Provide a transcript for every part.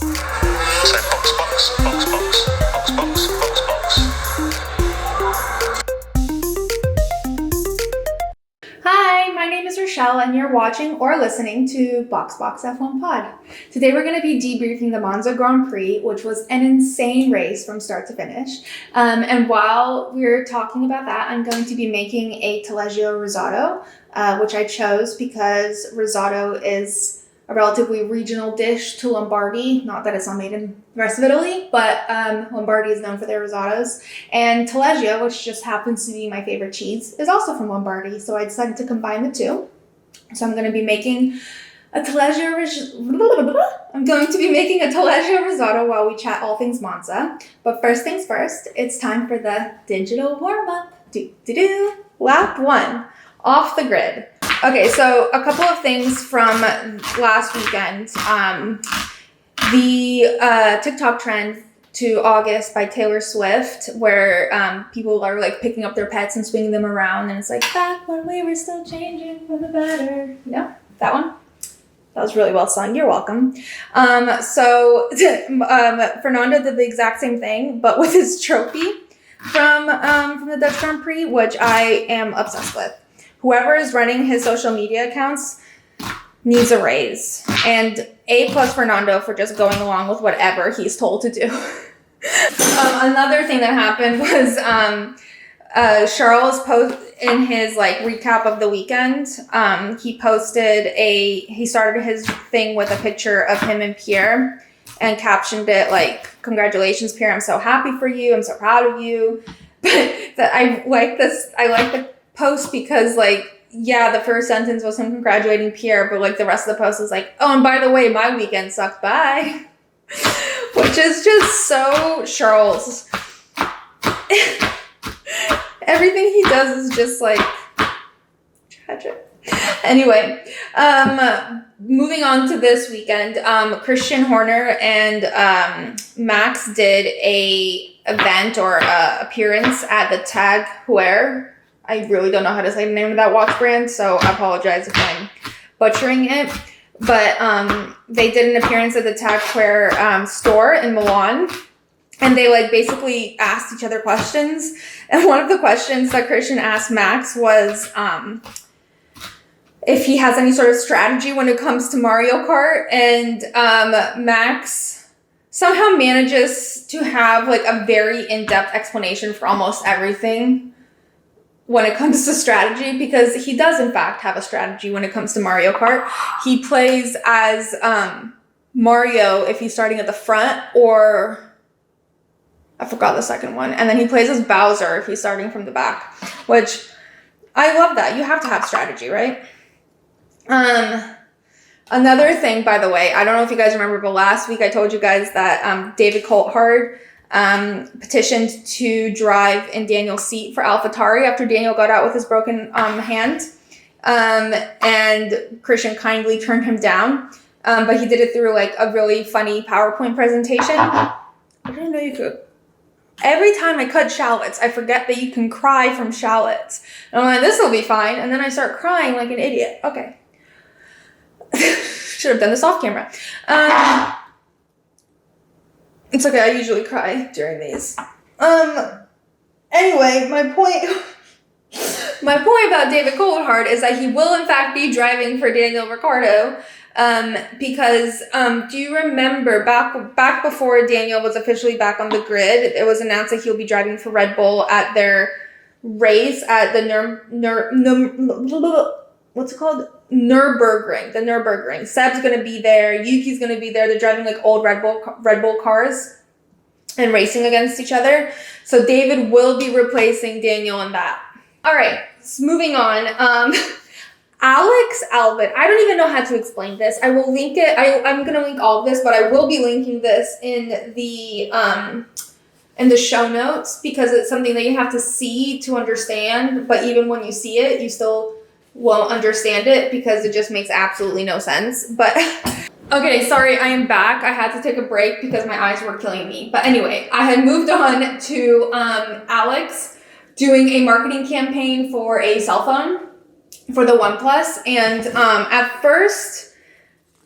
So box, box, box, box, box, box, box, box. Hi, my name is Rochelle and you're watching or listening to Box F1 Pod. Today we're going to be debriefing the Monza Grand Prix, which was an insane race from start to finish. And while we're talking about that, I'm going to be making a taleggio risotto, which I chose because risotto is a relatively regional dish to Lombardy. Not that it's not made in the rest of Italy, but Lombardy is known for their risottos. And taleggio, which just happens to be my favorite cheese, is also from Lombardy. So I decided to combine the two. So I'm going to be making a taleggio risotto while we chat all things Monza. But first things first, it's time for the digital warm-up. Lap 1, off the grid. Okay, so a couple of things from last weekend. The TikTok trend to August by Taylor Swift, where people are like picking up their pets and swinging them around, and it's like, back when we were still changing for the better. Yeah, that one. That was really well sung. You're welcome. So Fernando did the exact same thing, but with his trophy from the Dutch Grand Prix, which I am obsessed with. Whoever is running his social media accounts needs a raise. And A+ Fernando for just going along with whatever he's told to do. Another thing that happened was Charles post in his like recap of the weekend. He started his thing with a picture of him and Pierre and captioned it like, "Congratulations, Pierre, I'm so happy for you. I'm so proud of you." But I like the post because like, yeah, the first sentence was him congratulating Pierre, but like the rest of the post was like, "Oh, and by the way, my weekend sucked, bye." Which is just so Charles. Everything he does is just like tragic. Anyway, moving on to this weekend, Christian Horner and Max did a event or appearance at the Tag Heuer. I really don't know how to say the name of that watch brand, so I apologize if I'm butchering it. But they did an appearance at the Tag Heuer store in Milan, and they like basically asked each other questions. And one of the questions that Christian asked Max was if he has any sort of strategy when it comes to Mario Kart, and Max somehow manages to have like a very in-depth explanation for almost everything when it comes to strategy, because he does in fact have a strategy when it comes to Mario Kart. He plays as Mario if he's starting at the front, or I forgot the second one, and then he plays as Bowser if he's starting from the back, which I love that. You have to have strategy, right? Another thing, by the way, I don't know if you guys remember, but last week I told you guys that David Coulthard petitioned to drive in Daniel's seat for AlphaTauri after Daniel got out with his broken hand. And Christian kindly turned him down. But he did it through like a really funny PowerPoint presentation. I didn't know you could. Every time I cut shallots, I forget that you can cry from shallots. And I'm like, this will be fine. And then I start crying like an idiot. Okay. Should have done this off camera. It's okay, I usually cry during these. Anyway, my point about David Coulthard is that he will in fact be driving for Daniel Ricciardo, because do you remember back before Daniel was officially back on the grid, it was announced that he'll be driving for Red Bull at their race at the what's it called? Nurburgring. The Nurburgring. Seb's gonna be there. Yuki's gonna be there. They're driving like old Red Bull cars and racing against each other. So David will be replacing Daniel in that. All right, so moving on. Alex Albon. I don't even know how to explain this. I will link it. I'm gonna link all of this, but I will be linking this in the show notes because it's something that you have to see to understand. But even when you see it, you still won't understand it because it just makes absolutely no sense. But okay, sorry, I am back. I had to take a break because my eyes were killing me. But anyway, I had moved on to Alex doing a marketing campaign for a cell phone for the OnePlus. And at first,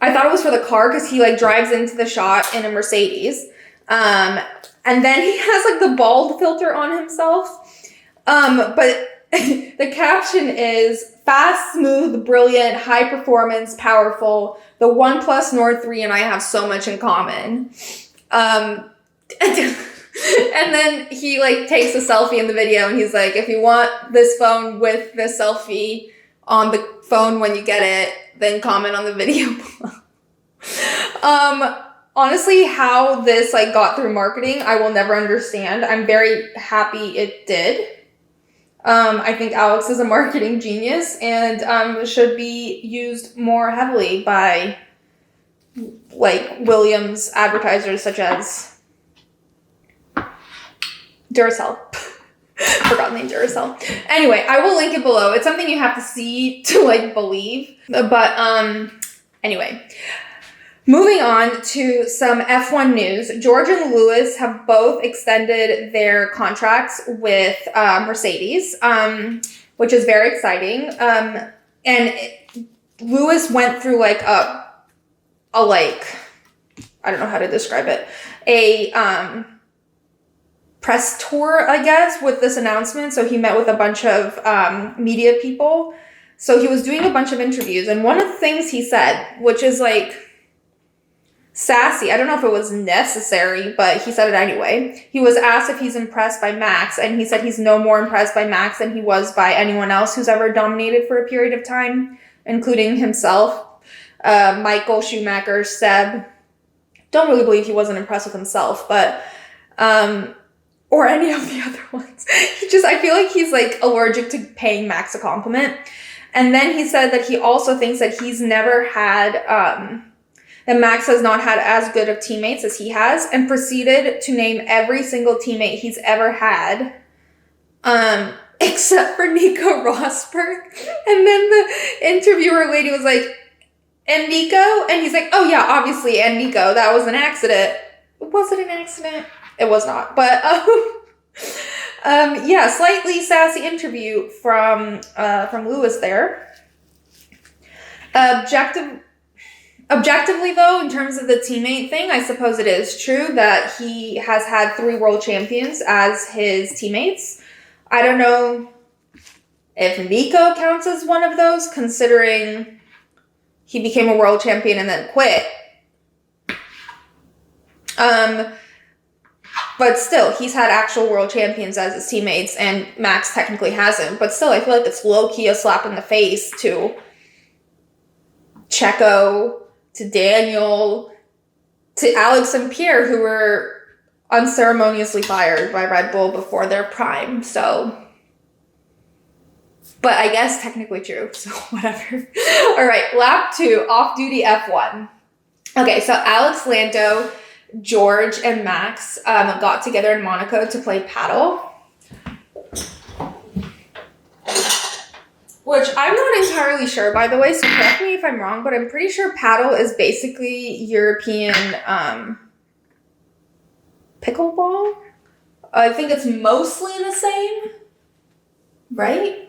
I thought it was for the car because he like drives into the shot in a Mercedes. And then he has like the bald filter on himself. But the caption is fast, smooth, brilliant, high performance, powerful. The OnePlus Nord 3 and I have so much in common. And then he like takes a selfie in the video and he's like, if you want this phone with this selfie on the phone when you get it, then comment on the video below. Honestly, how this like got through marketing, I will never understand. I'm very happy it did. I think Alex is a marketing genius and should be used more heavily by like Williams advertisers such as Duracell. Forgot the name Duracell. Anyway, I will link it below. It's something you have to see to like believe. But anyway. Moving on to some F1 news. George and Lewis have both extended their contracts with Mercedes, which is very exciting. Lewis went through like a like, I don't know how to describe it, a press tour, I guess, with this announcement. So he met with a bunch of media people. So he was doing a bunch of interviews. And one of the things he said, which is like, sassy. I don't know if it was necessary, but he said it anyway. He was asked if he's impressed by Max, and he said he's no more impressed by Max than he was by anyone else who's ever dominated for a period of time, including himself. Michael, Schumacher, Seb. Don't really believe he wasn't impressed with himself, but or any of the other ones. I feel like he's like allergic to paying Max a compliment. And then he said that he also thinks that he's never had that Max has not had as good of teammates as he has, and proceeded to name every single teammate he's ever had, except for Nico Rosberg. And then the interviewer lady was like, and Nico? And he's like, oh yeah, obviously, and Nico, that was an accident. Was it an accident? It was not. But, yeah, slightly sassy interview from Lewis there. Objectively, though, in terms of the teammate thing, I suppose it is true that he has had 3 world champions as his teammates. I don't know if Nico counts as one of those, considering he became a world champion and then quit. But still, he's had actual world champions as his teammates, and Max technically hasn't. But still, I feel like it's low-key a slap in the face to Checo, to Daniel, to Alex and Pierre, who were unceremoniously fired by Red Bull before their prime. So, but I guess technically true, so whatever. All right, lap 2, off-duty F1. Okay, so Alex, Lando, George, and Max got together in Monaco to play padel. Which I'm not entirely sure, by the way, so correct me if I'm wrong, but I'm pretty sure padel is basically European pickleball. I think it's mostly the same, right?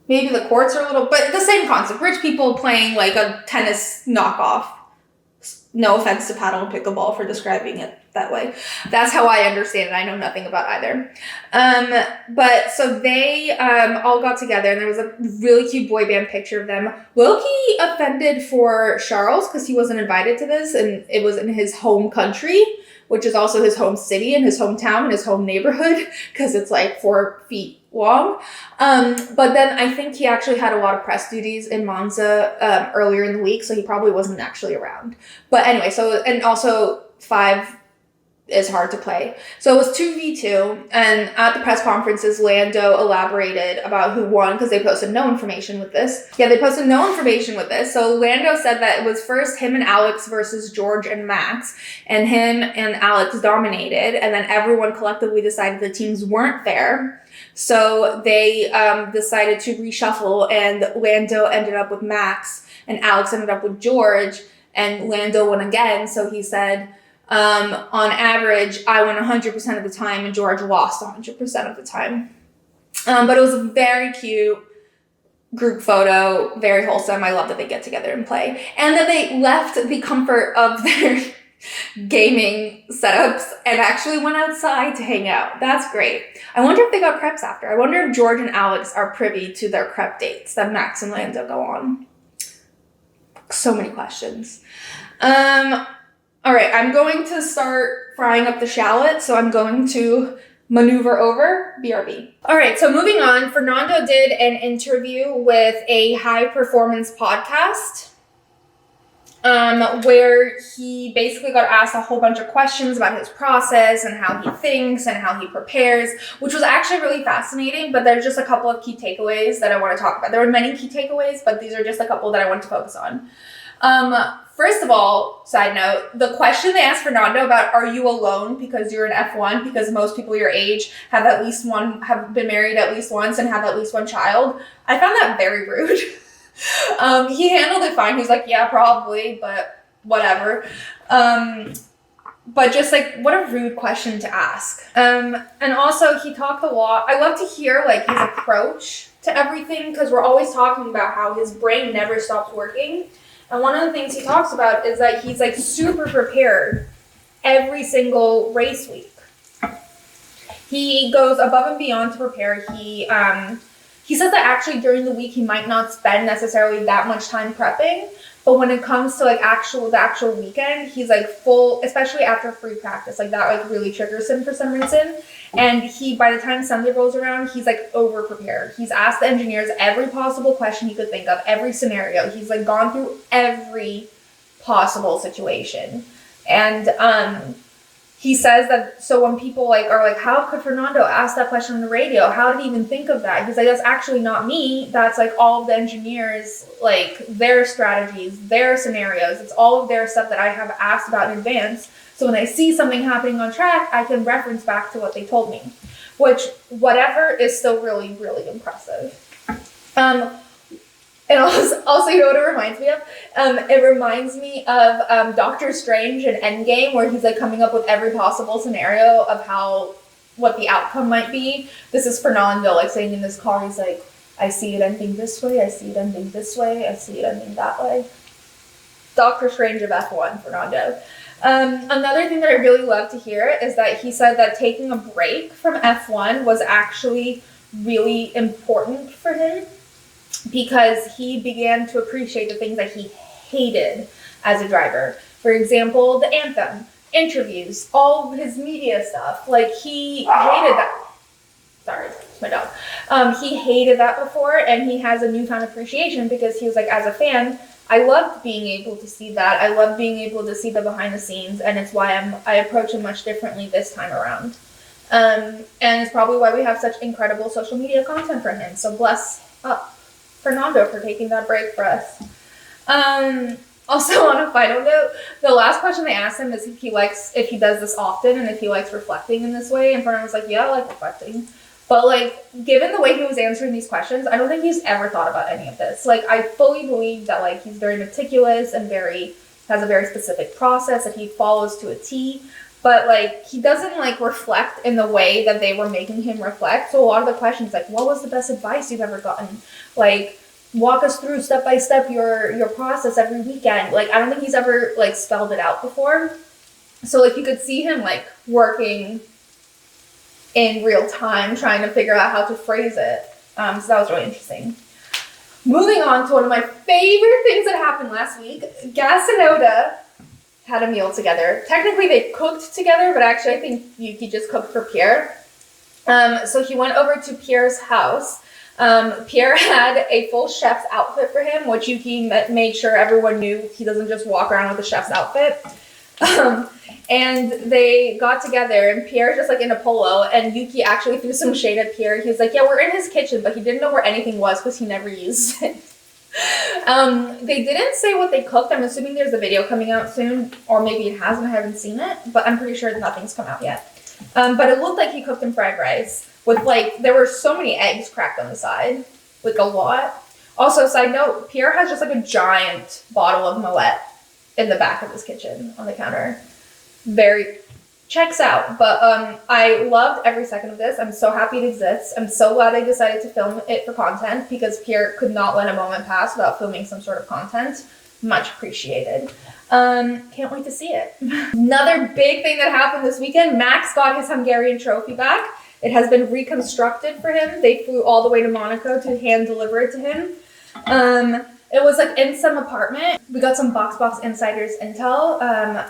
Maybe the courts are a little, but the same concept. Rich people playing like a tennis knockoff. No offense to paddle and pickleball for describing it that way. That's how I understand it. I know nothing about either. But so they all got together, and there was a really cute boy band picture of them. Loki offended for Charles because he wasn't invited to this, and it was in his home country, which is also his home city and his hometown and his home neighborhood, because it's like 4 feet long. But then I think he actually had a lot of press duties in Monza earlier in the week, so he probably wasn't actually around. But anyway, so, and also 5 is hard to play. So it was 2v2, and at the press conferences, Lando elaborated about who won, because they posted no information with this. Yeah, they posted no information with this. So Lando said that it was first him and Alex versus George and Max, and him and Alex dominated, and then everyone collectively decided the teams weren't fair. So they decided to reshuffle, and Lando ended up with Max, and Alex ended up with George, and Lando won again. So he said, on average, I won 100% of the time, and George lost 100% of the time. But it was very cute. group photo, very wholesome. I love that they get together and play. And that they left the comfort of their gaming setups and actually went outside to hang out. That's great. I wonder if they got crepes after. I wonder if George and Alex are privy to their crepe dates that Max and Lando go on. So many questions. All right, I'm going to start frying up the shallot, so I'm going to maneuver over. BRB. All right, so moving on, Fernando did an interview with a high performance podcast where he basically got asked a whole bunch of questions about his process and how he thinks and how he prepares, which was actually really fascinating, but there's just a couple of key takeaways that I want to talk about. There were many key takeaways, but these are just a couple that I want to focus on. First of all, side note, the question they asked Fernando about, are you alone because you're an F1, because most people your age have been married at least once and have at least one child, I found that very rude. He handled it fine. He's like, yeah, probably, but whatever. But just like, what a rude question to ask. And also he talked a lot. I love to hear like his approach to everything, because we're always talking about how his brain never stops working. And one of the things he talks about is that he's like super prepared every single race week. He goes above and beyond to prepare. He says that actually during the week he might not spend necessarily that much time prepping, but when it comes to like the actual weekend, he's like full, especially after free practice, like that like really triggers him for some reason. And by the time Sunday rolls around, he's like over prepared. He's asked the engineers every possible question he could think of, every scenario. He's like gone through every possible situation. And he says that, so when people like are like, how could Fernando ask that question on the radio? How did he even think of that? He's like, that's actually not me. That's like all of the engineers, like their strategies, their scenarios. It's all of their stuff that I have asked about in advance. So when I see something happening on track, I can reference back to what they told me, which whatever is still really, really impressive. And also, you know what it reminds me of? It reminds me of Doctor Strange in Endgame, where he's like coming up with every possible scenario of what the outcome might be. This is Fernando, like saying in this car, he's like, I see it ending this way, I see it ending this way, I see it ending that way. Doctor Strange of F1, Fernando. Another thing that I really love to hear is that he said that taking a break from F1 was actually really important for him, because he began to appreciate the things that he hated as a driver. For example, the anthem, interviews, all of his media stuff. Like, he hated that. Sorry, it's my dog. He hated that before, and he has a newfound appreciation, because he was like, as a fan, I loved being able to see that. I love being able to see the behind the scenes, and it's why I approach it much differently this time around. And it's probably why we have such incredible social media content for him. So bless up Fernando for taking that break for us. Also, on a final note, the last question they asked him is if he does this often and if he likes reflecting in this way. And Fernando was like, yeah, I like reflecting. But like, given the way he was answering these questions, I don't think he's ever thought about any of this. Like, I fully believe that like he's very meticulous and has a very specific process that he follows to a T. But like, he doesn't like reflect in the way that they were making him reflect. So a lot of the questions, like, what was the best advice you've ever gotten? Like, walk us through step by step your process every weekend. Like, I don't think he's ever like spelled it out before. So like, you could see him like working in real time, trying to figure out how to phrase it. So that was really interesting. Moving on to one of my favorite things that happened last week. Gas and Oda had a meal together. Technically they cooked together, but actually I think Yuki just cooked for Pierre. So he went over to Pierre's house. Pierre had a full chef's outfit for him, which Yuki made sure everyone knew he doesn't just walk around with a chef's outfit. And they got together, and Pierre just like in a polo, and Yuki actually threw some shade at Pierre. He was like, yeah, we're in his kitchen, but he didn't know where anything was because he never used it. They didn't say what they cooked. I'm assuming there's a video coming out soon, or maybe it hasn't. I haven't seen it, but I'm pretty sure nothing's come out yet. But it looked like he cooked them fried rice with like, there were so many eggs cracked on the side, like a lot. Also, side note, Pierre has just like a giant bottle of Moet in the back of his kitchen on the counter. Very, checks out. But I loved every second of this. I'm so happy it exists. I'm so glad they decided to film it for content, because Pierre could not let a moment pass without filming some sort of content. Much appreciated. Can't wait to see it. Another big thing that happened this weekend, Max got his Hungarian trophy back. It has been reconstructed for him. They flew all the way to Monaco to hand deliver it to him. It was like in some apartment. We got some Box Insiders intel.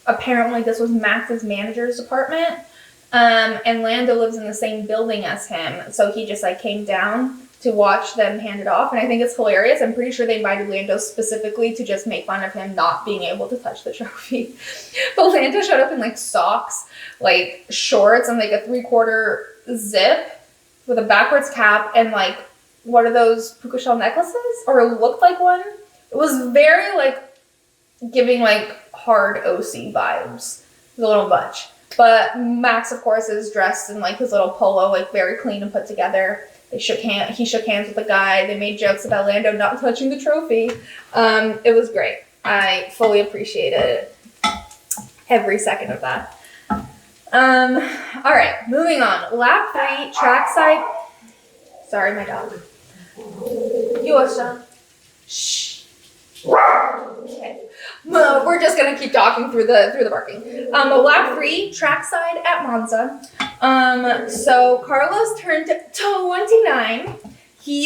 Apparently this was Max's manager's apartment. And Lando lives in the same building as him. So he just like came down to watch them hand it off. And I think it's hilarious. I'm pretty sure they invited Lando specifically to just make fun of him not being able to touch the trophy. But Lando showed up in like socks, like shorts, and like a 3/4 zip with a backwards cap and like, what are those puka shell necklaces? Or it looked like one. It was very like giving like hard OC vibes. It was a little much. But Max, of course, is dressed in like his little polo, like very clean and put together. He shook hands with the guy. They made jokes about Lando not touching the trophy. It was great. I fully appreciated every second of that. All right, moving on. Lap 3, trackside. Sorry, my dog. You watch that? Shh. Okay. We're just gonna keep talking through the barking. Lap 3, trackside at Monza. So Carlos turned 29.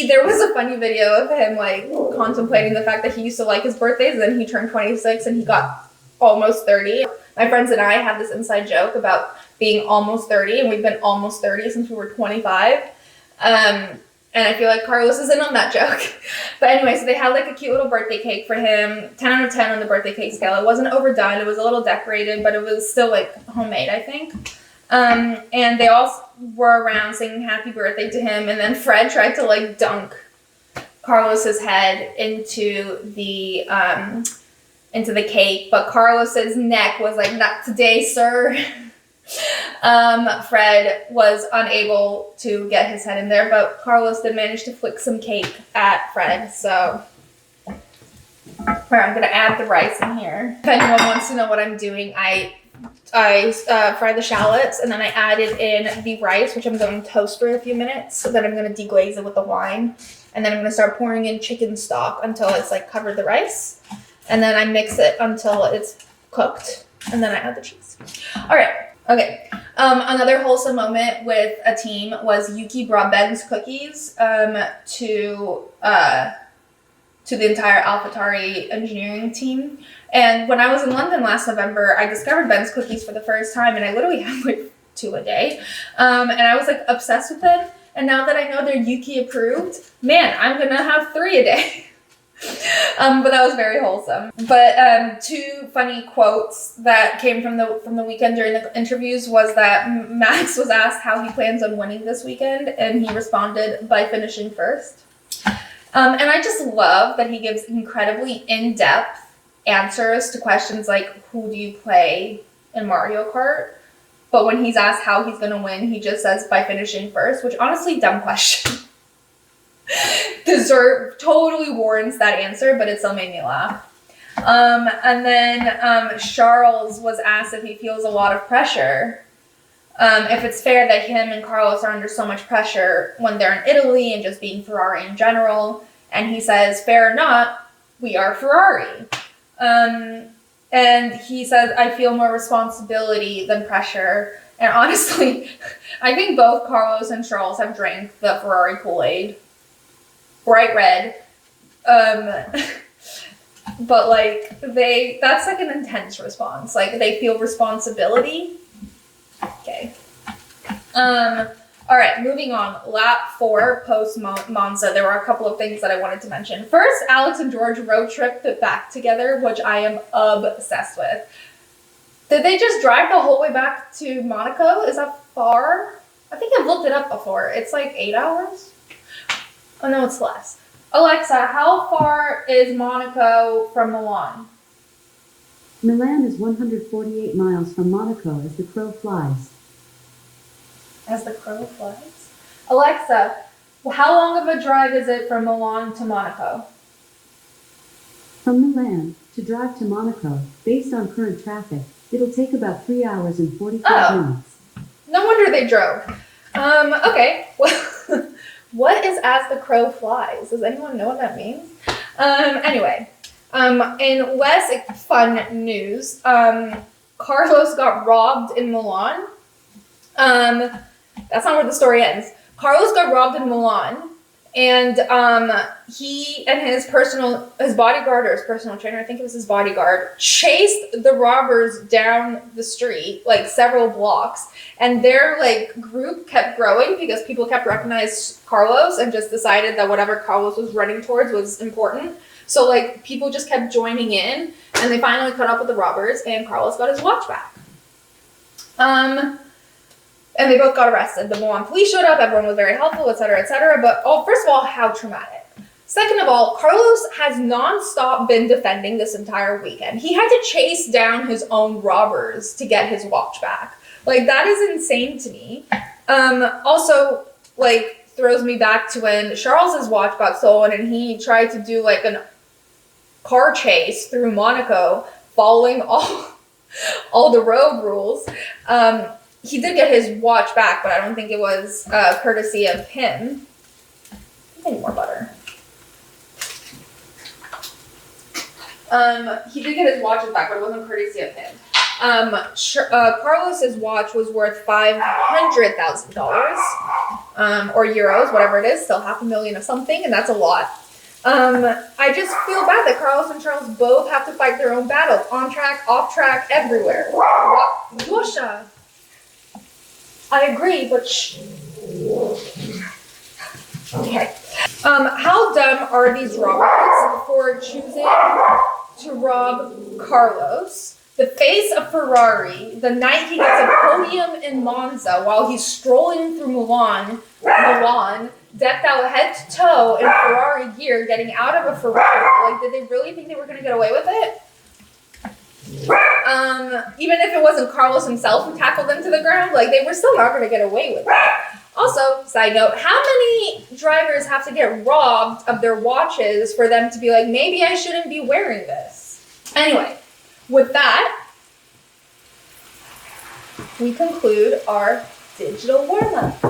There was a funny video of him like contemplating the fact that he used to like his birthdays, and then he turned 26 and he got almost 30. My friends and I have this inside joke about being almost 30, and we've been almost 30 since we were 25. And I feel like Carlos is in on that joke. But anyway, so they had like a cute little birthday cake for him. 10 out of 10 on the birthday cake scale. It wasn't overdone. It was a little decorated, but it was still like homemade, I think. And they all were around singing happy birthday to him. And then Fred tried to like dunk Carlos's head into the cake. But Carlos's neck was like, not today, sir. Fred was unable to get his head in there, but Carlos did manage to flick some cake at Fred. So I'm gonna add the rice in here. If anyone wants to know what I'm doing, I fried the shallots and then I added in the rice, which I'm going to toast for a few minutes. So then I'm gonna deglaze it with the wine, and then I'm gonna start pouring in chicken stock until it's like covered the rice, and then I mix it until it's cooked, and then I add the cheese. All right. Okay. Another wholesome moment with a team was Yuki brought Ben's cookies to the entire AlphaTauri engineering team. And when I was in London last November, I discovered Ben's cookies for the first time, and I literally had like 2 a day. And I was like obsessed with them. And now that I know they're Yuki approved, man, I'm gonna have 3 a day. But that was very wholesome. But 2 funny quotes that came from the weekend during the interviews was that Max was asked how he plans on winning this weekend, and he responded by finishing first. And I just love that he gives incredibly in-depth answers to questions like, who do you play in Mario Kart? But when he's asked how he's going to win, he just says by finishing first, which honestly, dumb question. Totally warrants that answer, but it still made me laugh. And then Charles was asked if he feels a lot of pressure. If it's fair that him and Carlos are under so much pressure when they're in Italy and just being Ferrari in general. And he says, fair or not, we are Ferrari. And he says, I feel more responsibility than pressure. And honestly, I think both Carlos and Charles have drank the Ferrari Kool-Aid. Bright red. But like that's like an intense response. Like they feel responsibility. Okay. All right, moving on. Lap 4 post Monza. There were a couple of things that I wanted to mention. First, Alex and George road tripped back together, which I am obsessed with. Did they just drive the whole way back to Monaco? Is that far? I think I've looked it up before. It's like 8 hours. Oh no, it's less. Alexa, how far is Monaco from Milan? Milan is 148 miles from Monaco as the crow flies. As the crow flies? Alexa, how long of a drive is it from Milan to Monaco? From Milan, to drive to Monaco, based on current traffic, It'll take about 3 hours and 45 Oh. minutes. No wonder they drove. Okay. Well, what is as the crow flies? Does anyone know what that means? Anyway, in less fun news, Carlos got robbed in Milan. That's not where the story ends. Carlos got robbed in Milan, and he and his bodyguard or his personal trainer, I think it was his bodyguard, chased the robbers down the street, like several blocks, and their like group kept growing because people kept recognizing Carlos and just decided that whatever Carlos was running towards was important. So like people just kept joining in, and they finally caught up with the robbers, and Carlos got his watch back. And they both got arrested. The Milan police showed up, everyone was very helpful, etc., etc. But first of all, how traumatic. Second of all, Carlos has nonstop been defending this entire weekend. He had to chase down his own robbers to get his watch back. Like, that is insane to me. Also, like, throws me back to when Charles's watch got stolen and he tried to do like a car chase through Monaco, following all the road rules. He did get his watch back, but I don't think it was courtesy of him. I need more butter. He did get his watches back, but it wasn't courtesy of him. Carlos's watch was worth $500,000 or euros, whatever it is, still $500,000 of something, and that's a lot. I just feel bad that Carlos and Charles both have to fight their own battles, on track, off track, everywhere. Yosha, I agree, but okay. How dumb are these robbers for choosing to rob Carlos, the face of Ferrari, the night he gets a podium in Monza while he's strolling through Milan, decked out head to toe in Ferrari gear, getting out of a Ferrari? Like, did they really think they were going to get away with it? Even if it wasn't Carlos himself who tackled them to the ground, like, they were still not going to get away with it. Also, side note, how many drivers have to get robbed of their watches for them to be like, maybe I shouldn't be wearing this? Anyway, with that, we conclude our digital warm-up.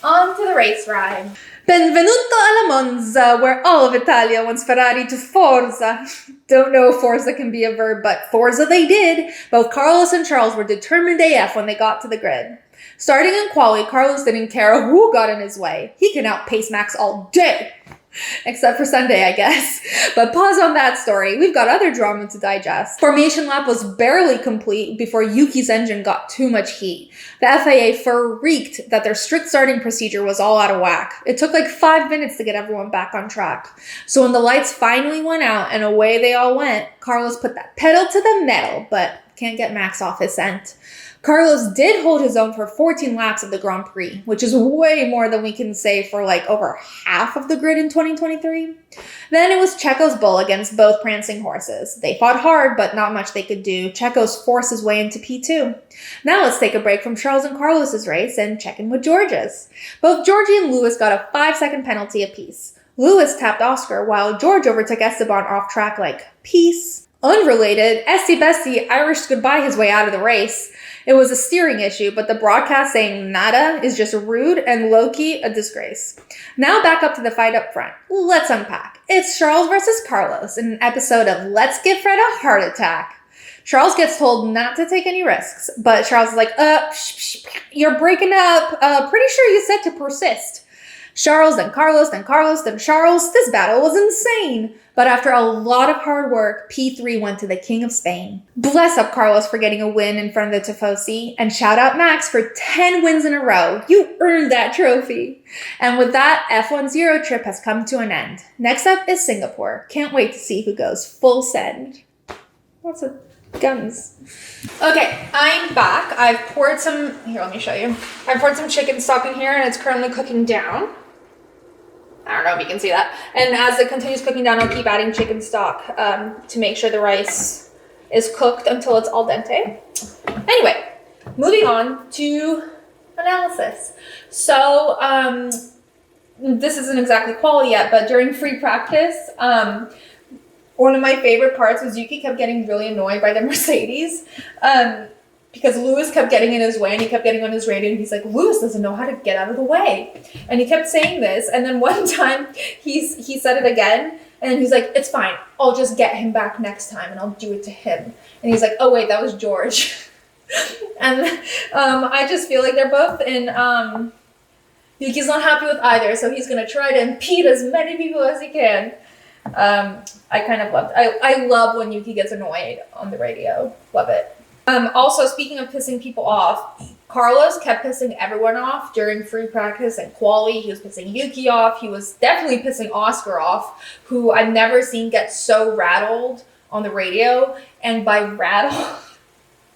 On to the race ride. Benvenuto alla Monza, where all of Italia wants Ferrari to Forza. Don't know if Forza can be a verb, but Forza they did. Both Carlos and Charles were determined AF when they got to the grid. Starting in quali, Carlos didn't care who got in his way. He can outpace Max all day. Except for Sunday, I guess. But pause on that story. We've got other drama to digest. Formation lap was barely complete before Yuki's engine got too much heat. The FIA freaked that their strict starting procedure was all out of whack. It took like 5 minutes to get everyone back on track. So when the lights finally went out and away they all went, Carlos put that pedal to the metal, but can't get Max off his scent. Carlos did hold his own for 14 laps of the Grand Prix, which is way more than we can say for like over half of the grid in 2023. Then it was Checo's bull against both prancing horses. They fought hard, but not much they could do. Checo's forced his way into P2. Now let's take a break from Charles and Carlos's race and check in with George's. Both Georgie and Lewis got a 5-second penalty apiece. Lewis tapped Oscar while George overtook Esteban off track like, peace. Unrelated, Estie Besties Irished goodbye his way out of the race. It was a steering issue, but the broadcast saying nada is just rude and low-key a disgrace. Now back up to the fight up front. Let's unpack. It's Charles versus Carlos in an episode of Let's Give Fred a Heart Attack. Charles gets told not to take any risks, but Charles is like, you're breaking up. Pretty sure you said to persist. Charles, then Carlos, then Carlos, then Charles. This battle was insane. But after a lot of hard work, P3 went to the King of Spain. Bless up Carlos for getting a win in front of the Tifosi, and shout out Max for 10 wins in a row. You earned that trophy. And with that, F1's Euro trip has come to an end. Next up is Singapore. Can't wait to see who goes full send. Lots of guns. Okay, I'm back. I've poured some, here, let me show you. I've poured some chicken stock in here and it's currently cooking down. I don't know if you can see that. And as it continues cooking down, I'll keep adding chicken stock to make sure the rice is cooked until it's al dente. Anyway, moving on to analysis. So this isn't exactly quali yet, but during free practice, One of my favorite parts was Yuki kept getting really annoyed by the Mercedes. Because Lewis kept getting in his way and he kept getting on his radio and he's like, Lewis doesn't know how to get out of the way. And he kept saying this. And then one time he said it again and he's like, it's fine. I'll just get him back next time and I'll do it to him. And he's like, oh wait, that was George. And I just feel like they're both in, Yuki's not happy with either. So he's going to try to impede as many people as he can. I kind of loved, I love when Yuki gets annoyed on the radio. Love it. Also, speaking of pissing people off, Carlos kept pissing everyone off during free practice and quali. He was pissing Yuki off. He was definitely pissing Oscar off, who I've never seen get so rattled on the radio. And by rattled,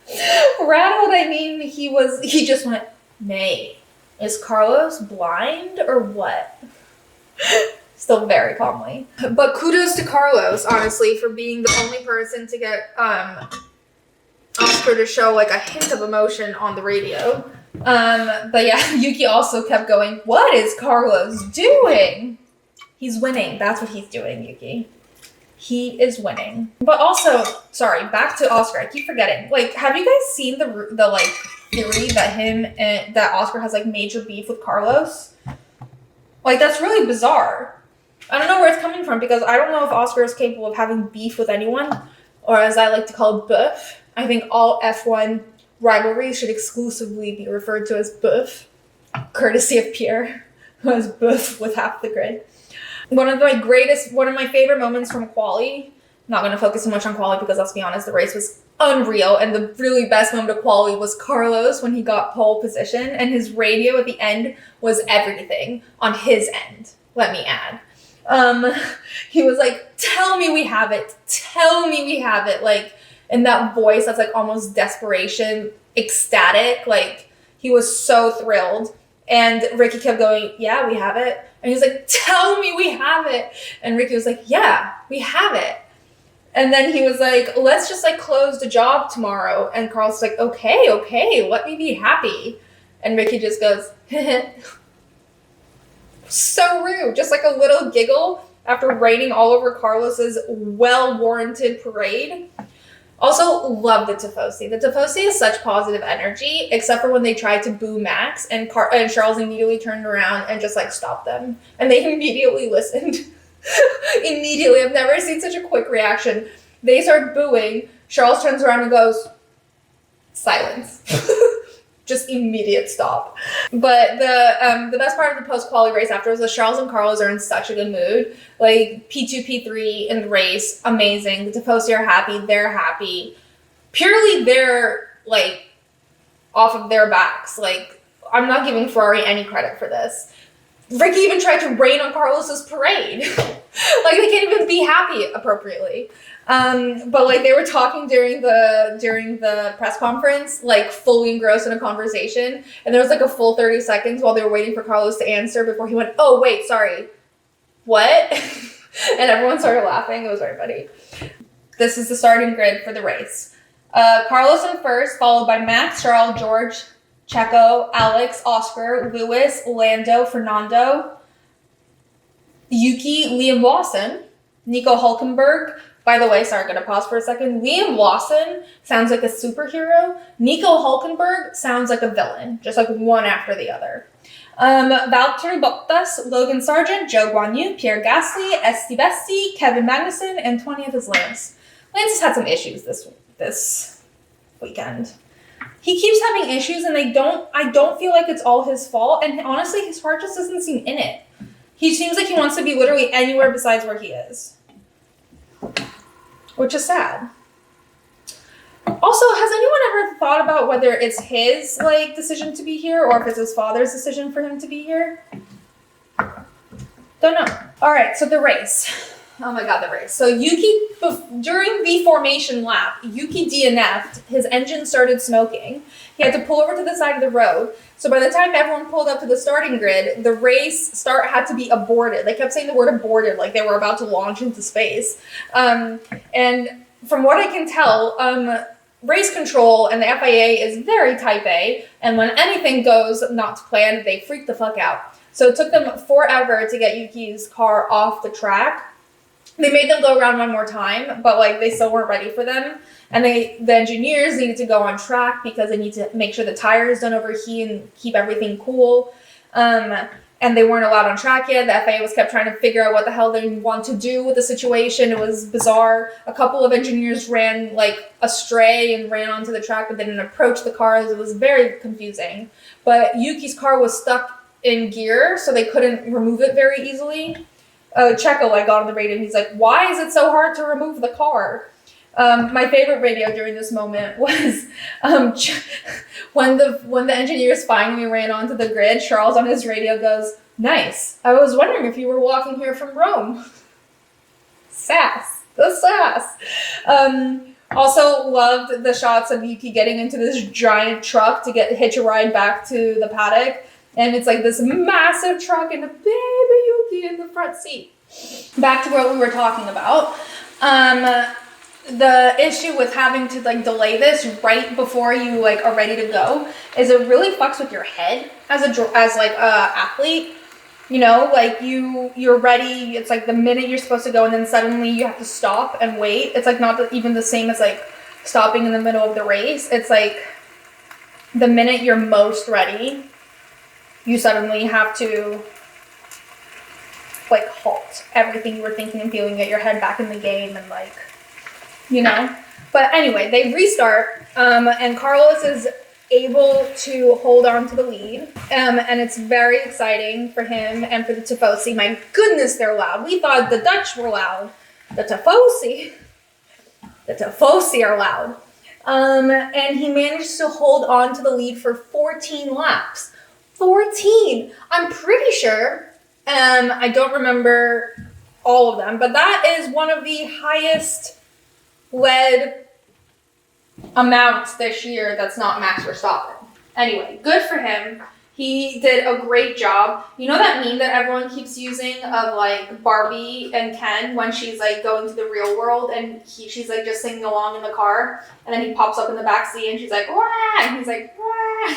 I mean he just went, May, is Carlos blind or what? Still very calmly. But kudos to Carlos, honestly, for being the only person to get Oscar to show like a hint of emotion on the radio. But yeah, Yuki also kept going, what is Carlos doing? He's winning. That's what he's doing, Yuki. He is winning. But also, sorry, back to Oscar. I keep forgetting. Like, have you guys seen the like theory that Oscar has like major beef with Carlos? Like, that's really bizarre. I don't know where it's coming from because I don't know if Oscar is capable of having beef with anyone, or as I like to call it, beef. I think all F1 rivalries should exclusively be referred to as beef, courtesy of Pierre, who has beef with half the grid. One of my favorite moments from quali, not going to focus so much on quali because let's be honest, the race was unreal, and the really best moment of quali was Carlos when he got pole position, and his radio at the end was everything on his end, let me add. He was like, tell me we have it, like, in that voice that's like almost desperation, ecstatic, like he was so thrilled. And Ricky kept going, yeah, we have it. And he was like, tell me we have it. And Ricky was like, yeah, we have it. And then he was like, let's just like close the job tomorrow. And Carl's like, okay, let me be happy. And Ricky just goes, so rude, just like a little giggle after raining all over Carlos's well-warranted parade. Also, love the Tifosi. The Tifosi is such positive energy, except for when they tried to boo Max, and Charles immediately turned around and just like stopped them. And they immediately listened. Immediately. I've never seen such a quick reaction. They start booing. Charles turns around and goes, silence. Just immediate stop. But the best part of the post-quali race afterwards was Charles and Carlos are in such a good mood. Like, P2, P3 in the race, amazing. The Tifosi are happy. They're happy. Purely they're, like, off of their backs. Like, I'm not giving Ferrari any credit for this. Ricky even tried to rain on Carlos's parade. Like, they can't even be happy appropriately. But like they were talking during the press conference, like fully engrossed in a conversation, and there was like a full 30 seconds while they were waiting for Carlos to answer before he went, oh wait, sorry, what? And everyone started laughing. It was very funny. This is the starting grid for the race. Carlos in first, followed by Max, Charles, George, Checo, Alex, Oscar, Lewis, Lando, Fernando, Yuki, Liam Lawson, Nico Hulkenberg. By the way, sorry, I'm going to pause for a second. Liam Lawson sounds like a superhero. Nico Hulkenberg sounds like a villain, just like one after the other. Valtteri Bottas, Logan Sargent, Joe Guan Yu, Pierre Gasly, Estie Besties, Kevin Magnussen, and 20th is Lance. Lance has had some issues this weekend. He keeps having issues, and I don't feel like it's all his fault, and honestly, his heart just doesn't seem in it. He seems like he wants to be literally anywhere besides where he is. Which is sad. Also, has anyone ever thought about whether it's his like decision to be here or if it's his father's decision for him to be here? Don't know. All right, so the race. Oh my god, the race. So Yuki, during the formation lap, Yuki DNF'd. His engine started smoking. He had to pull over to the side of the road. So by the time everyone pulled up to the starting grid, the race start had to be aborted. They kept saying the word aborted like they were about to launch into space. And from what I can tell, race control and the FIA is very type A. And when anything goes not to plan, they freak the fuck out. So it took them forever to get Yuki's car off the track. They made them go around one more time, but like they still weren't ready for them. And the engineers needed to go on track because they need to make sure the tires don't overheat and keep everything cool. And they weren't allowed on track yet. The FIA was kept trying to figure out what the hell they want to do with the situation. It was bizarre. A couple of engineers ran like astray and ran onto the track, but they didn't approach the cars. It was very confusing. But Yuki's car was stuck in gear, so they couldn't remove it very easily. Checo got on the radio and he's like, "Why is it so hard to remove the car?" My favorite radio during this moment was when the engineers finally ran onto the grid. Charles on his radio goes, "Nice. I was wondering if you were walking here from Rome." Sass. The sass. Also loved the shots of Yuki getting into this giant truck to hitch a ride back to the paddock. And it's like this massive truck and a baby Yuki in the front seat. Back to what we were talking about. The issue with having to delay this right before you are ready to go is it really fucks with your head as a athlete. You know, you're ready. It's the minute you're supposed to go, and then suddenly you have to stop and wait. It's not even the same as stopping in the middle of the race. It's the minute you're most ready, you suddenly have to halt everything you were thinking and feeling, get your head back in the game and But anyway, they restart, and Carlos is able to hold on to the lead, and it's very exciting for him and for the Tifosi. My goodness, they're loud. We thought the Dutch were loud. The Tifosi are loud. And he managed to hold on to the lead for 14 laps. 14! I'm pretty sure, I don't remember all of them, but that is one of the highest led amounts this year that's not Max Verstappen. Anyway, good for him. He did a great job. You know that meme that everyone keeps using of Barbie and Ken when she's going to the real world and she's just singing along in the car, and then he pops up in the back seat and she's like, "Wah!" and he's like, "Wah!"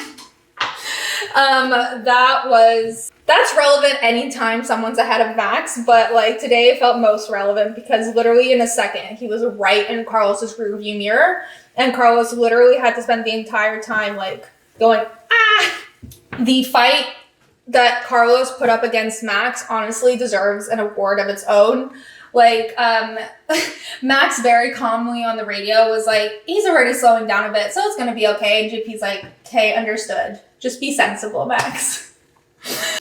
That's relevant anytime someone's ahead of Max, but today it felt most relevant because literally in a second he was right in Carlos's rearview mirror, and Carlos literally had to spend the entire time going, "Ah!" The fight that Carlos put up against Max honestly deserves an award of its own. Max very calmly on the radio was he's already slowing down a bit, so it's gonna be okay. And GP's "Okay, understood. Just be sensible, Max."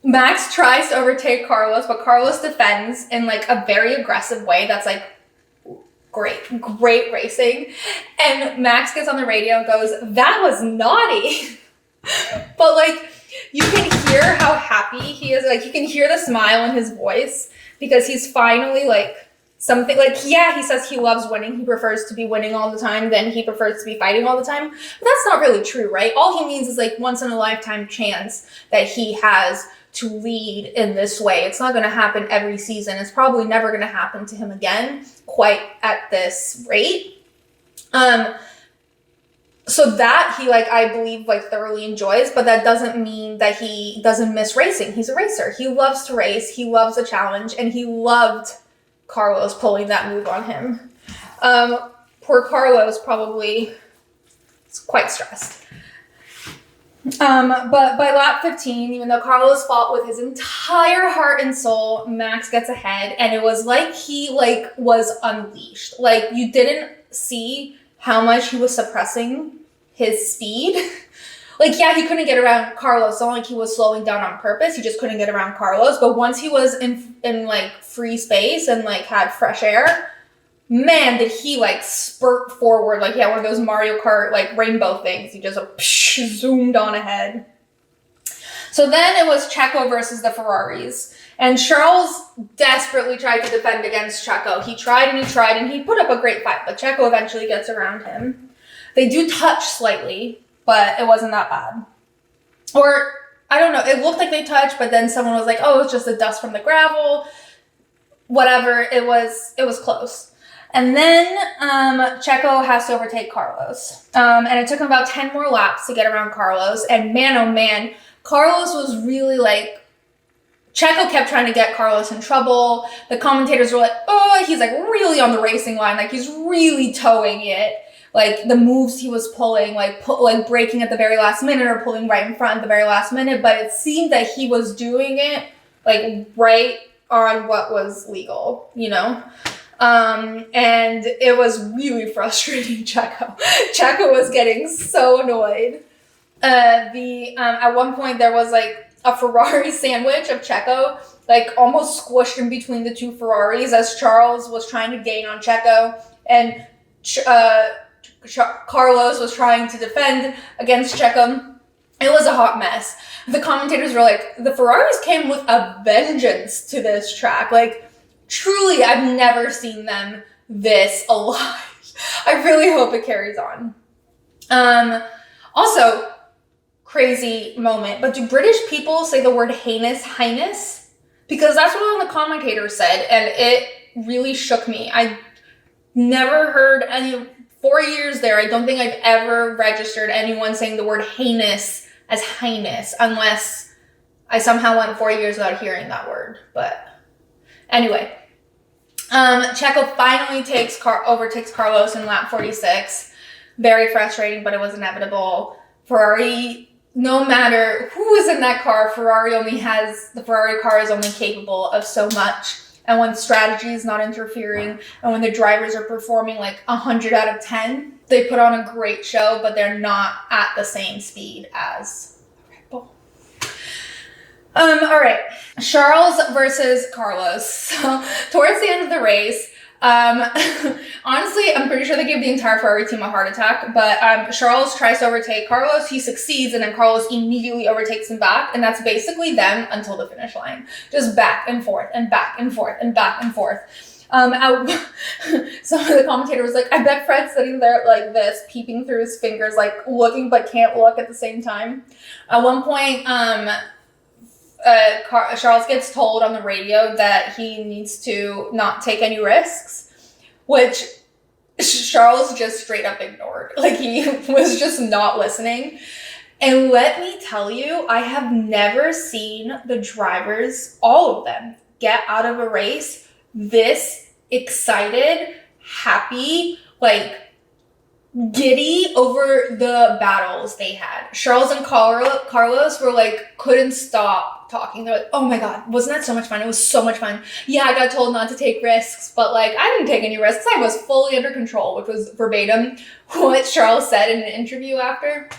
Max tries to overtake Carlos, but Carlos defends in a very aggressive way. That's great racing. And Max gets on the radio and goes, "That was naughty." But you can hear how happy he is. You can hear the smile in his voice because he's finally something he says he loves winning. He prefers to be winning all the time than he prefers to be fighting all the time. But that's not really true, right? All he means is once in a lifetime chance that he has to lead in this way. It's not going to happen every season. It's probably never going to happen to him again quite at this rate. So that he I believe thoroughly enjoys, but that doesn't mean that he doesn't miss racing. He's a racer. He loves to race. He loves a challenge, and he loved Carlos pulling that move on him. Poor Carlos probably is quite stressed. But by lap 15, even though Carlos fought with his entire heart and soul, Max gets ahead, and it was he was unleashed. You didn't see how much he was suppressing his speed. Yeah, he couldn't get around Carlos. It's not he was slowing down on purpose. He just couldn't get around Carlos. But once he was in free space and had fresh air, man, did he spurt forward. He had one of those Mario Kart rainbow things. He just zoomed on ahead. So then it was Checo versus the Ferraris. And Charles desperately tried to defend against Checo. He tried and he put up a great fight, but Checo eventually gets around him. They do touch slightly, but it wasn't that bad. Or, I don't know, it looked like they touched, but then someone was "Oh, it's just the dust from the gravel." Whatever, it was close. And then Checo has to overtake Carlos. And it took him about 10 more laps to get around Carlos. And man, oh man, Carlos was really Checo kept trying to get Carlos in trouble. The commentators were like, oh, he's like really on the racing line. Like he's really towing it. Like the moves he was pulling, like braking at the very last minute or pulling right in front at the very last minute. But it seemed that he was doing it like right on what was legal, you know? And it was really frustrating Checo. Checo was getting so annoyed. At one point there was like a Ferrari sandwich of Checo, like almost squished in between the two Ferraris as Charles was trying to gain on Checo, and Carlos was trying to defend against Checo. It was a hot mess. The commentators were like, the Ferraris came with a vengeance to this track. Like, truly, I've never seen them this alive. I really hope it carries on. Also, crazy moment, but do British people say the word highness? Because that's what one of the commentators said, and it really shook me. I never heard any, 4 years there, I don't think I've ever registered anyone saying the word heinous as highness, unless I somehow went 4 years without hearing that word. But anyway, Checo finally overtakes Carlos in lap 46. Very frustrating, but it was inevitable. Ferrari, no matter who is in that car, the Ferrari car is only capable of so much. And when strategy is not interfering, and when the drivers are performing like 100 out of 10, they put on a great show, but they're not at the same speed as Red Bull. All right, Charles versus Carlos. So towards the end of the race, honestly, I'm pretty sure they gave the entire Ferrari team a heart attack, but Charles tries to overtake Carlos, he succeeds, and then Carlos immediately overtakes him back, and that's basically them until the finish line. Just back and forth, and back and forth, and back and forth. Some of the commentator was like, I bet Fred's sitting there like this, peeping through his fingers, like looking but can't look at the same time. At one point, Charles gets told on the radio that he needs to not take any risks, which Charles just straight up ignored. Like he was just not listening. And let me tell you, I have never seen the drivers, all of them, get out of a race this excited, happy, like giddy over the battles they had. Charles and Carlos were like, couldn't stop talking. They're like, oh my God, wasn't that so much fun? It was so much fun. Yeah, I got told not to take risks, but like, I didn't take any risks. I was fully under control, which was verbatim what Charles said in an interview after.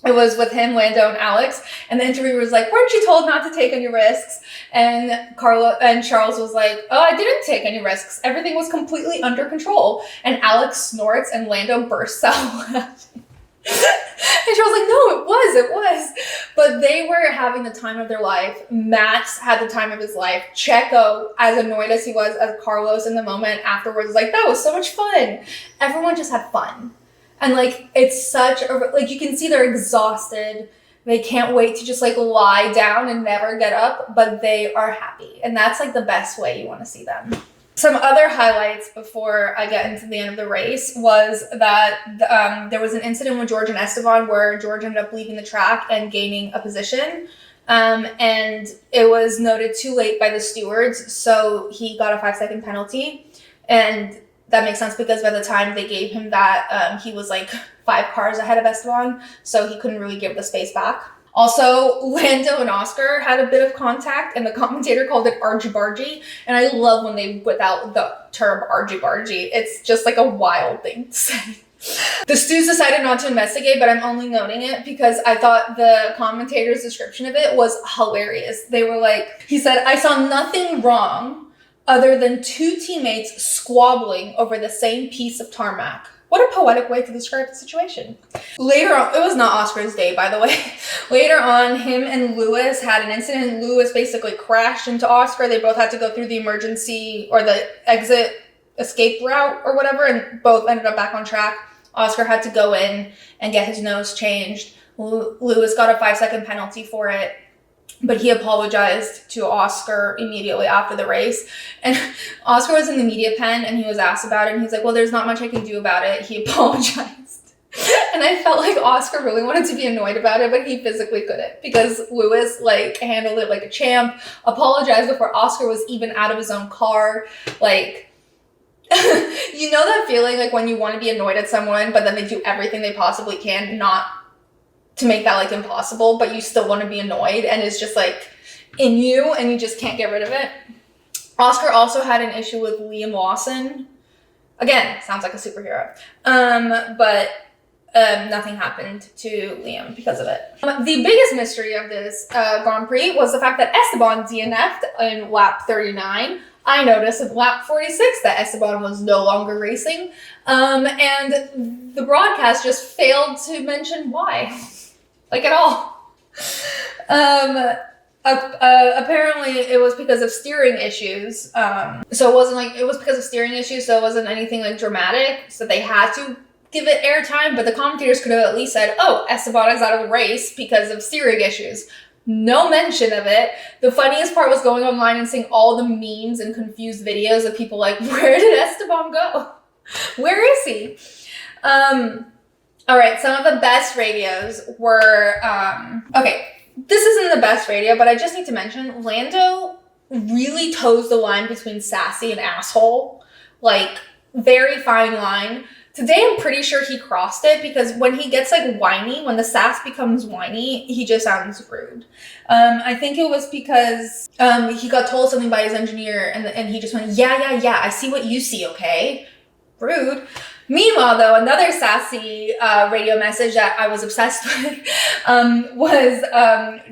It was with him, Lando, and Alex, and the interviewer was like, weren't you told not to take any risks? And Charles was like, oh, I didn't take any risks. Everything was completely under control. And Alex snorts and Lando bursts out laughing. And Charles was like, no, it was. But they were having the time of their life. Max had the time of his life. Checo, as annoyed as he was as Carlos in the moment afterwards, was like, that was so much fun. Everyone just had fun. And like, it's such a, like, you can see they're exhausted. They can't wait to just like lie down and never get up, but they are happy. And that's like the best way you want to see them. Some other highlights before I get into the end of the race was that there was an incident with George and Esteban where George ended up leaving the track and gaining a position. And it was noted too late by the stewards, so he got a 5-second penalty. And that makes sense because by the time they gave him that, he was like 5 cars ahead of Esteban, so he couldn't really give the space back. Also, Lando and Oscar had a bit of contact, and the commentator called it argy-bargy, and I love when they whip out the term argy-bargy. It's just like a wild thing to say. The stews decided not to investigate, but I'm only noting it because I thought the commentator's description of it was hilarious. They were like, he said, I saw nothing wrong other than 2 teammates squabbling over the same piece of tarmac. What a poetic way to describe the situation. Later on, it was not Oscar's day, by the way. Later on, him and Lewis had an incident. Lewis basically crashed into Oscar. They both had to go through the emergency or the exit escape route or whatever, and both ended up back on track. Oscar had to go in and get his nose changed. Lewis got a 5-second penalty for it, but he apologized to Oscar immediately after the race. And Oscar was in the media pen and he was asked about it, and he's like, well, there's not much I can do about it. He apologized. And I felt like Oscar really wanted to be annoyed about it, but he physically couldn't because Lewis like handled it like a champ, apologized before Oscar was even out of his own car. Like, you know that feeling like when you want to be annoyed at someone, but then they do everything they possibly can not to make that like impossible, but you still want to be annoyed and it's just like in you and you just can't get rid of it. Oscar also had an issue with Liam Lawson. Again, sounds like a superhero. But nothing happened to Liam because of it. The biggest mystery of this Grand Prix was the fact that Esteban DNF'd in lap 39. I noticed in lap 46 that Esteban was no longer racing. And the broadcast just failed to mention why. Like at all. Apparently it was because of steering issues. So it wasn't like, it was because of steering issues, so it wasn't anything like dramatic, so they had to give it airtime, but the commentators could have at least said, oh, Esteban is out of the race because of steering issues. No mention of it. The funniest part was going online and seeing all the memes and confused videos of people like, where did Esteban go? Where is he? All right, some of the best radios were, okay, this isn't the best radio, but I just need to mention, Lando really toes the line between sassy and asshole. Like, very fine line. Today, I'm pretty sure he crossed it because when he gets like whiny, when the sass becomes whiny, he just sounds rude. I think it was because he got told something by his engineer and he just went, yeah, I see what you see, okay? Rude. Meanwhile, though, another sassy radio message that I was obsessed with was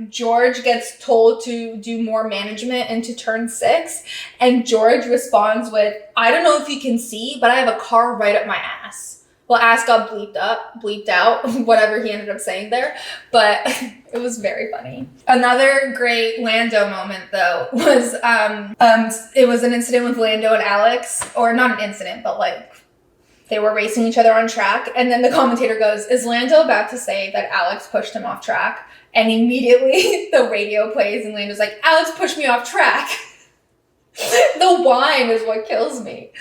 George gets told to do more management into turn 6, and George responds with, I don't know if you can see, but I have a car right up my ass. Well, ass got bleeped out, whatever he ended up saying there, but it was very funny. Another great Lando moment, though, was it was an incident with Lando and Alex, or not an incident, but like, they were racing each other on track, and then the commentator goes, is Lando about to say that Alex pushed him off track? And immediately the radio plays and Lando's like, Alex pushed me off track. The whine is what kills me.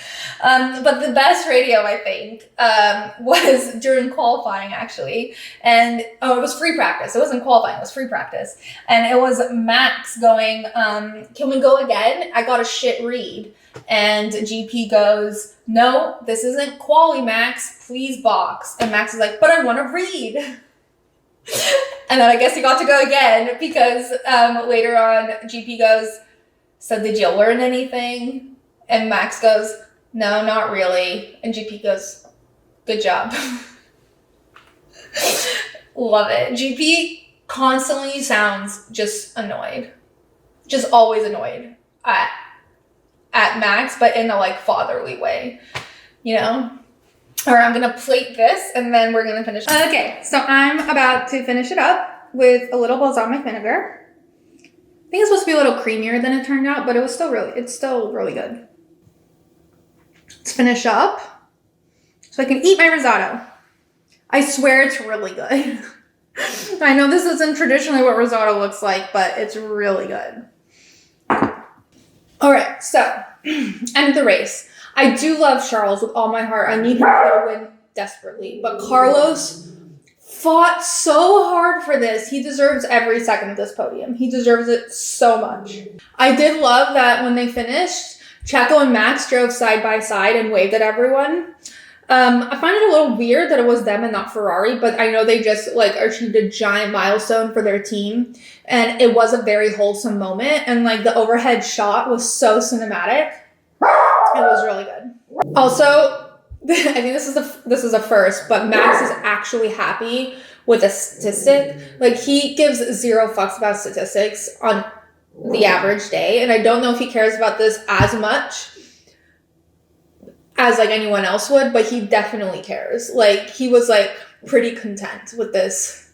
But the best radio, I think, was during qualifying, actually. And, it was free practice. It wasn't qualifying, it was free practice. And it was Max going, can we go again? I got a shit read. And GP goes, no, this isn't quali, Max. Please box. And Max is like, but I want to read. And then I guess he got to go again because later on GP goes, so did you learn anything? And Max goes, no, not really. And GP goes, good job. Love it. GP constantly sounds just annoyed. Just always annoyed at Max, but in a like fatherly way, you know? All right, I'm gonna plate this and then we're gonna finish. Okay, so I'm about to finish it up with a little balsamic vinegar. I think it's supposed to be a little creamier than it turned out, but it's still really good. Let's finish up so I can eat my risotto. I swear it's really good. I know this isn't traditionally what risotto looks like, but it's really good. All right, so end of the race. I do love Charles with all my heart. I need him to win desperately, but Carlos fought so hard for this. He deserves every second of this podium. He deserves it so much. I did love that when they finished, Checo and Max drove side by side and waved at everyone. I find it a little weird that it was them and not Ferrari, but I know they just like achieved a giant milestone for their team, and it was a very wholesome moment, and like the overhead shot was so cinematic. It was really good. Also, I think this is a first, but Max is actually happy with a statistic. Like, he gives zero fucks about statistics on the average day, and I don't know if he cares about this as much as like anyone else would, but he definitely cares. Like, he was like pretty content with this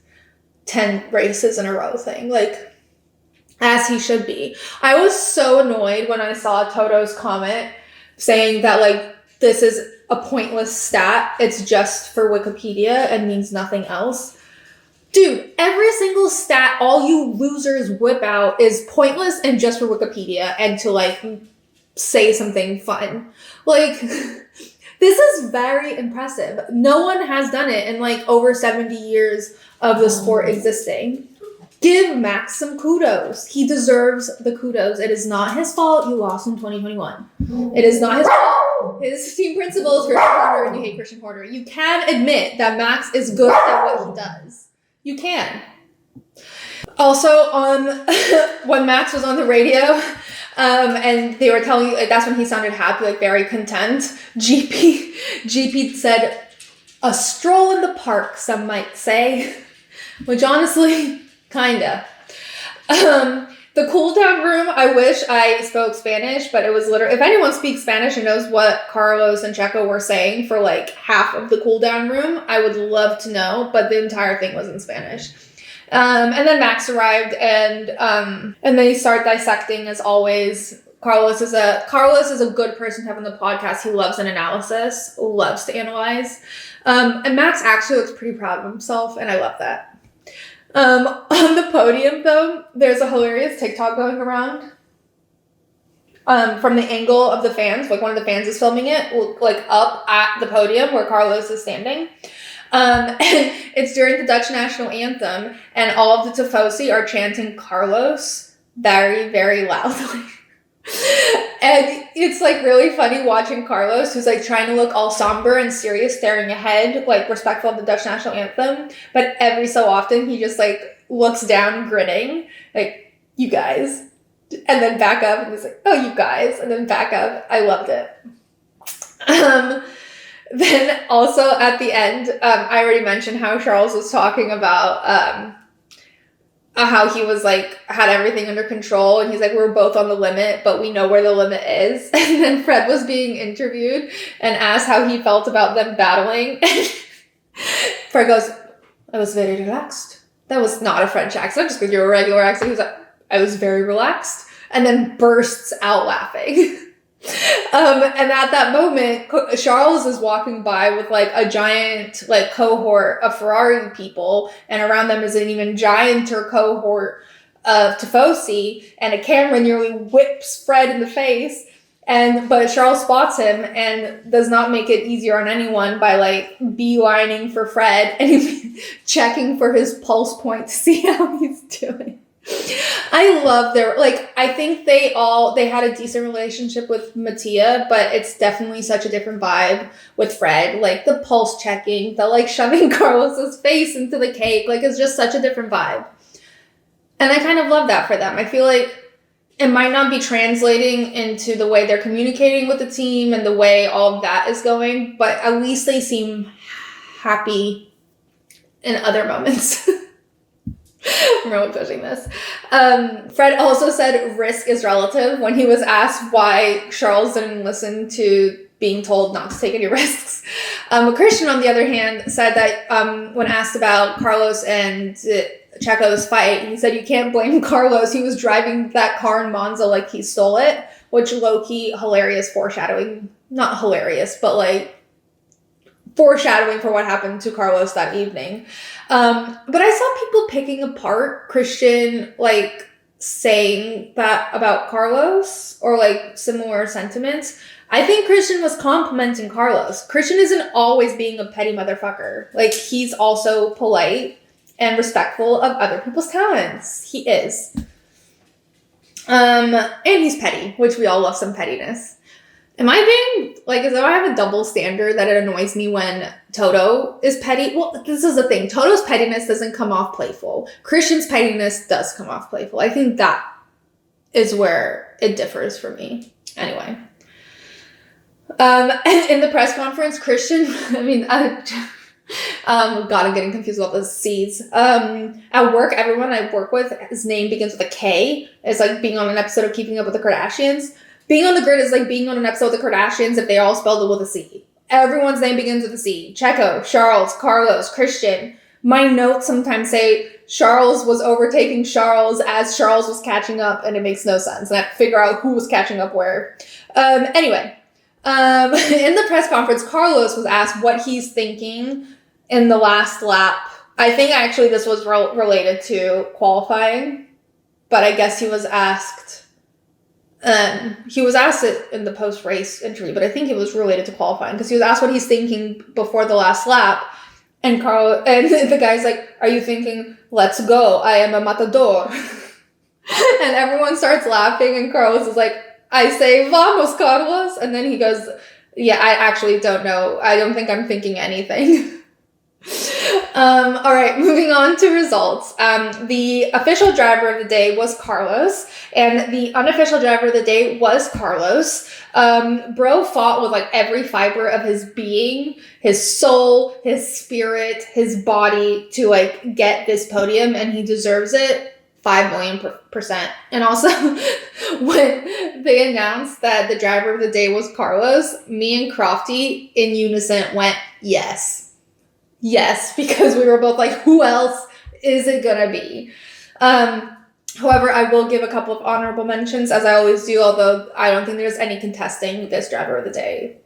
10 races in a row thing, like, as he should be. I was so annoyed when I saw Toto's comment saying that like this is a pointless stat, it's just for Wikipedia and means nothing else. Dude, every single stat all you losers whip out is pointless and just for Wikipedia and to like say something fun. Like, This is very impressive. No one has done it in like over 70 years of the sport existing. Give Max some kudos. He deserves the kudos. It is not his fault you lost in 2021. It is not his fault. His team principal is Christian Horner and you hate Christian Horner. You can admit that Max is good at what he does. You can. Also, when Max was on the radio, and they were telling you, like, that's when he sounded happy, like very content. GP said, a stroll in the park, some might say, which honestly, kinda. The cool down room, I wish I spoke Spanish, but it was literally, if anyone speaks Spanish and knows what Carlos and Checo were saying for like half of the cool down room, I would love to know, but the entire thing was in Spanish. And then Max arrived and they start dissecting as always. Carlos is a good person to have on the podcast. He loves an analysis, loves to analyze. And Max actually looks pretty proud of himself, and I love that. On the podium, though, there's a hilarious TikTok going around from the angle of the fans. Like, one of the fans is filming it, like, up at the podium where Carlos is standing. And it's during the Dutch national anthem, and all of the Tifosi are chanting Carlos very, very loudly. And it's like really funny watching Carlos, who's like trying to look all somber and serious, staring ahead, like respectful of the Dutch national anthem. But every so often he just like looks down, grinning, like, you guys. And then back up, and he's like, oh, you guys. And then back up. I loved it. Then also at the end, I already mentioned how Charles was talking about how he was like, had everything under control, and he's like, we're both on the limit, but we know where the limit is. And then Fred was being interviewed and asked how he felt about them battling. Fred goes, I was very relaxed. That was not a French accent, just because you're a regular accent. He was like, I was very relaxed. And then bursts out laughing. And at that moment, Charles is walking by with like a giant like cohort of Ferrari people, and around them is an even gianter cohort of Tifosi, and a camera nearly whips Fred in the face. But Charles spots him and does not make it easier on anyone by like beelining for Fred and checking for his pulse point to see how he's doing. I love I think they had a decent relationship with Mattia, but it's definitely such a different vibe with Fred. Like the pulse checking, the like shoving Carlos's face into the cake, like it's just such a different vibe. And I kind of love that for them. I feel like it might not be translating into the way they're communicating with the team and the way all of that is going, but at least they seem happy in other moments. I'm really pushing this. Fred also said risk is relative when he was asked why Charles didn't listen to being told not to take any risks. Christian, on the other hand, said that when asked about Carlos and Checo's fight, he said you can't blame Carlos. He was driving that car in Monza like he stole it, which low-key hilarious foreshadowing. Not hilarious, but like foreshadowing for what happened to Carlos that evening. But I saw people picking apart Christian, like, saying that about Carlos, or, like, similar sentiments. I think Christian was complimenting Carlos. Christian isn't always being a petty motherfucker. Like, he's also polite and respectful of other people's talents. He is. And he's petty, which we all love some pettiness. Am I being, like, as though I have a double standard that it annoys me when Toto is petty? Well, this is the thing. Toto's pettiness doesn't come off playful. Christian's pettiness does come off playful. I think that is where it differs for me. Anyway. And in the press conference, Christian, God, I'm getting confused about the C's. At work, everyone I work with, his name begins with a K. It's like being on an episode of Keeping Up with the Kardashians. Being on the grid is like being on an episode of the Kardashians if they all spelled it with a C. Everyone's name begins with a C. Checo, Charles, Carlos, Christian. My notes sometimes say Charles was overtaking Charles as Charles was catching up, and it makes no sense. And I have to figure out who was catching up where. Anyway, in the press conference, Carlos was asked what he's thinking in the last lap. I think actually this was related to qualifying, but I guess he was asked He was asked it in the post-race interview, but I think it was related to qualifying because he was asked what he's thinking before the last lap. And the guy's like, are you thinking, let's go, I am a matador? And everyone starts laughing, and Carlos is like, I say, vamos, Carlos. And then he goes, yeah, I actually don't know. I don't think I'm thinking anything. All right, moving on to results. The official driver of the day was Carlos, and the unofficial driver of the day was Carlos. Bro fought with like every fiber of his being, his soul, his spirit, his body to like get this podium, and he deserves it 5 million %. And also, when they announced that the driver of the day was Carlos, me and Crofty in unison went, yes. Yes, because we were both like, who else is it gonna be? However, I will give a couple of honorable mentions, as I always do, although I don't think there's any contesting this driver of the day.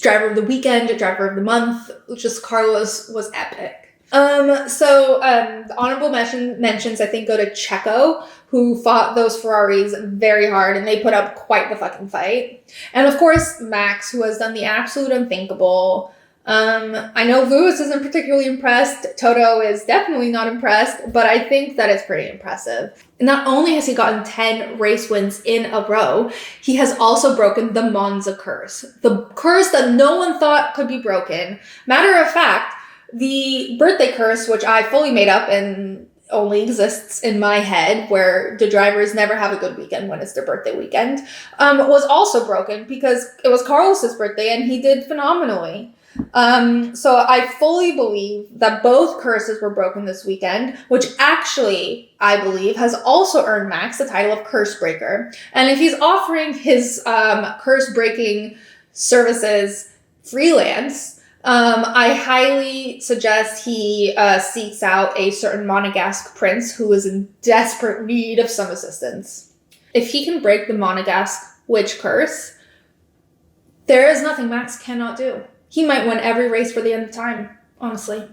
Driver of the weekend, driver of the month, just Carlos was epic. The honorable mentions I think go to Checo, who fought those Ferraris very hard, and they put up quite the fucking fight. And of course, Max, who has done the absolute unthinkable. I know Lewis isn't particularly impressed. Toto is definitely not impressed, but I think that it's pretty impressive. Not only has he gotten 10 race wins in a row, he has also broken the Monza curse. The curse that no one thought could be broken. Matter of fact, the birthday curse, which I fully made up and only exists in my head, where the drivers never have a good weekend when it's their birthday weekend, was also broken because it was Carlos's birthday and he did phenomenally. So I fully believe that both curses were broken this weekend, which actually, I believe, has also earned Max the title of curse breaker. And if he's offering his curse breaking services freelance, I highly suggest he seeks out a certain Monegasque prince who is in desperate need of some assistance. If he can break the Monegasque witch curse, there is nothing Max cannot do. He might win every race for the end of time, honestly.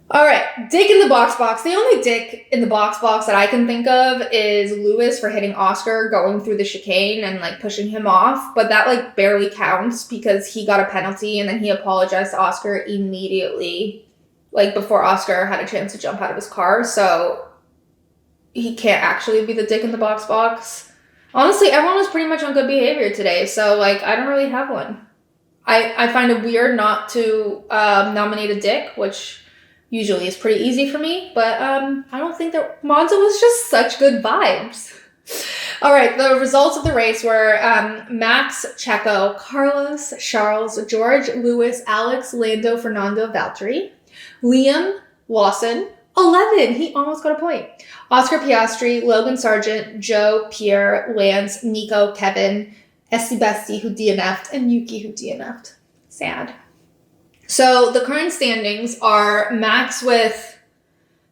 All right, dick in the box. The only dick in the box that I can think of is Lewis for hitting Oscar going through the chicane and like pushing him off. But that like barely counts because he got a penalty and then he apologized to Oscar immediately, like before Oscar had a chance to jump out of his car. So he can't actually be the dick in the box. Honestly, everyone was pretty much on good behavior today. So like, I don't really have one. I find it weird not to nominate a dick, which usually is pretty easy for me, but I don't think that Monza was just such good vibes. All right, the results of the race were Max, Checo, Carlos, Charles, George, Lewis, Alex, Lando, Fernando, Valtteri, Liam, Lawson, 11, he almost got a point, Oscar Piastri, Logan Sargent, Joe, Pierre, Lance, Nico, Kevin, Estie Besties, who DNF'd, and Yuki, who DNF'd. Sad. So the current standings are Max with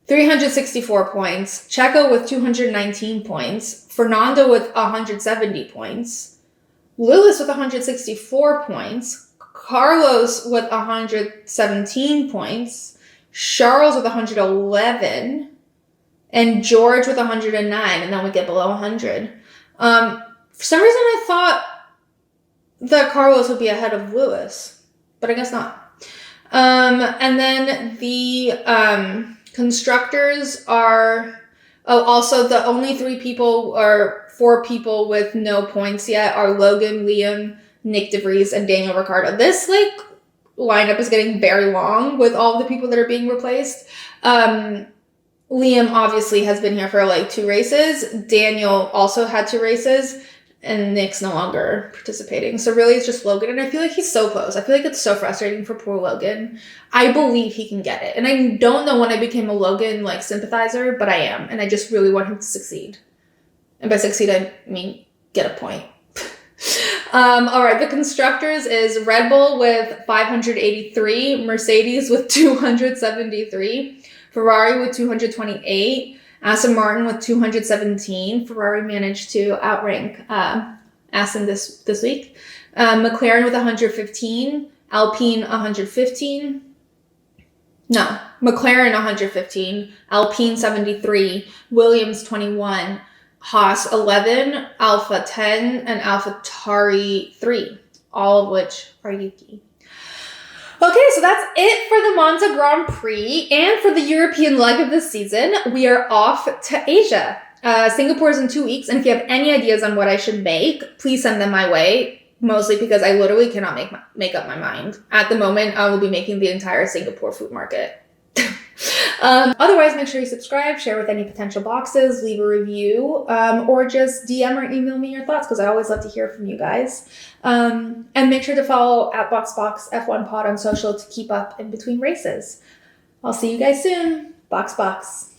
364 points, Checo with 219 points, Fernando with 170 points, Lewis with 164 points, Carlos with 117 points, Charles with 111, and George with 109, and then we get below 100. For some reason, I thought that Carlos would be ahead of Lewis, but I guess not. And then the constructors are... Oh, also the only 4 people with no points yet are Logan, Liam, Nick DeVries, and Daniel Ricciardo. This lineup is getting very long with all the people that are being replaced. Liam obviously has been here for 2 races. Daniel also had 2 races. And Nick's no longer participating. So really it's just Logan. And I feel like he's so close. I feel like it's so frustrating for poor Logan. I believe he can get it. And I don't know when I became a Logan sympathizer, but I am. And I just really want him to succeed. And by succeed, I mean get a point. All right, the constructors is Red Bull with 583, Mercedes with 273, Ferrari with 228, Aston Martin with 217. Ferrari managed to outrank Aston this week. McLaren with 115. Alpine 115. No, McLaren 115. Alpine 73. Williams 21. Haas 11, Alpha 10, and AlphaTauri 3, all of which are Yuki. Okay, so that's it for the Monza Grand Prix and for the European leg of the season. We are off to Asia. Singapore is in 2 weeks, and if you have any ideas on what I should make, please send them my way, mostly because I literally cannot make up my mind. At the moment, I will be making the entire Singapore food market. Otherwise, make sure you subscribe, share with any potential boxes, leave a review, or just DM or email me your thoughts, because I always love to hear from you guys. And make sure to follow at BoxBox F1 Pod on social to keep up in between races. I'll see you guys soon. Box.